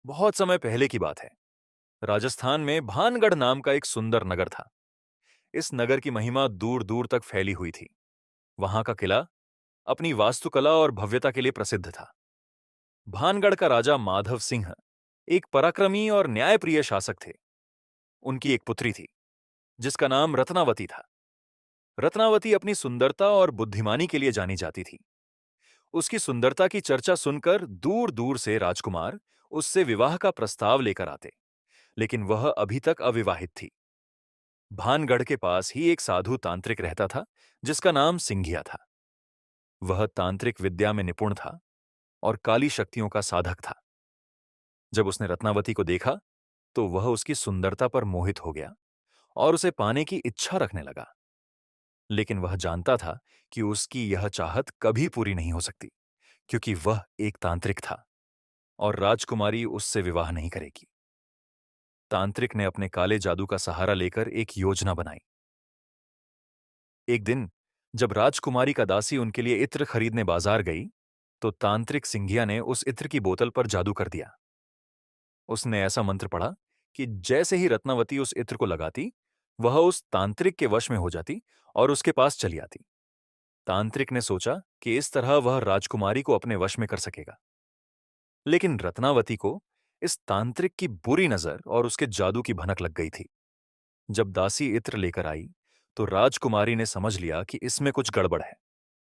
बहुत समय पहले की बात है। राजस्थान में भानगढ़ नाम का एक सुंदर नगर था। इस नगर की महिमा दूर दूर तक फैली हुई थी। वहां का किला अपनी वास्तुकला और भव्यता के लिए प्रसिद्ध था। भानगढ़ का राजा माधव सिंह एक पराक्रमी और न्यायप्रिय शासक थे। उनकी एक पुत्री थी जिसका नाम रत्नावती था। रत्नावती अपनी सुंदरता और बुद्धिमानी के लिए जानी जाती थी। उसकी सुंदरता की चर्चा सुनकर दूर दूर से राजकुमार उससे विवाह का प्रस्ताव लेकर आते, लेकिन वह अभी तक अविवाहित थी। भानगढ़ के पास ही एक साधु तांत्रिक रहता था जिसका नाम सिंघिया था। वह तांत्रिक विद्या में निपुण था और काली शक्तियों का साधक था। जब उसने रत्नावती को देखा तो वह उसकी सुंदरता पर मोहित हो गया और उसे पाने की इच्छा रखने लगा। लेकिन वह जानता था कि उसकी यह चाहत कभी पूरी नहीं हो सकती, क्योंकि वह एक तांत्रिक था और राजकुमारी उससे विवाह नहीं करेगी। तांत्रिक ने अपने काले जादू का सहारा लेकर एक योजना बनाई। एक दिन जब राजकुमारी का दासी उनके लिए इत्र खरीदने बाजार गई, तो तांत्रिक सिंघिया ने उस इत्र की बोतल पर जादू कर दिया। उसने ऐसा मंत्र पढ़ा कि जैसे ही रत्नावती उस इत्र को लगाती, वह उस तांत्रिक के वश में हो जाती और उसके पास चली आती। तांत्रिक ने सोचा कि इस तरह वह राजकुमारी को अपने वश में कर सकेगा। लेकिन रत्नावती को इस तांत्रिक की बुरी नजर और उसके जादू की भनक लग गई थी। जब दासी इत्र लेकर आई, तो राजकुमारी ने समझ लिया कि इसमें कुछ गड़बड़ है।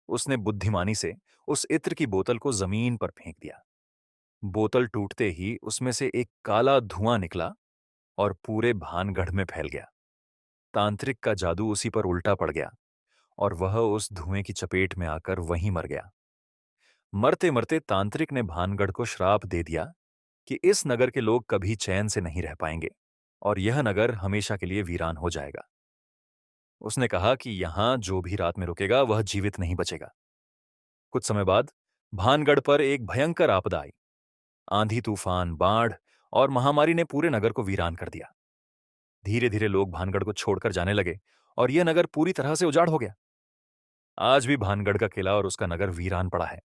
उसने बुद्धिमानी से उस इत्र की बोतल को जमीन पर फेंक दिया। बोतल टूटते ही उसमें से एक काला धुआं निकला और पूरे भानगढ़ में फैल गया। तांत्रिक का जादू उसी पर उल्टा पड़ गया और वह उस धुएं की चपेट में आकर वहीं मर गया। मरते मरते तांत्रिक ने भानगढ़ को श्राप दे दिया कि इस नगर के लोग कभी चैन से नहीं रह पाएंगे और यह नगर हमेशा के लिए वीरान हो जाएगा। उसने कहा कि यहां जो भी रात में रुकेगा वह जीवित नहीं बचेगा। कुछ समय बाद भानगढ़ पर एक भयंकर आपदा आई। आंधी तूफान, बाढ़ और महामारी ने पूरे नगर को वीरान कर दिया। धीरे धीरे लोग भानगढ़ को छोड़कर जाने लगे और यह नगर पूरी तरह से उजाड़ हो गया। आज भी भानगढ़ का किला और उसका नगर वीरान पड़ा है।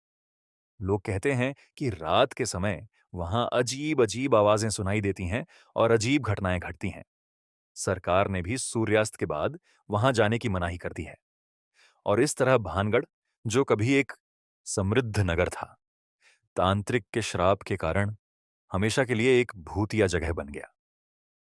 लोग कहते हैं कि रात के समय वहां अजीब अजीब आवाजें सुनाई देती हैं और अजीब घटनाएं घटती हैं। सरकार ने भी सूर्यास्त के बाद वहां जाने की मनाही कर दी है। और इस तरह भानगढ़, जो कभी एक समृद्ध नगर था, तांत्रिक के श्राप के कारण हमेशा के लिए एक भूतिया जगह बन गया।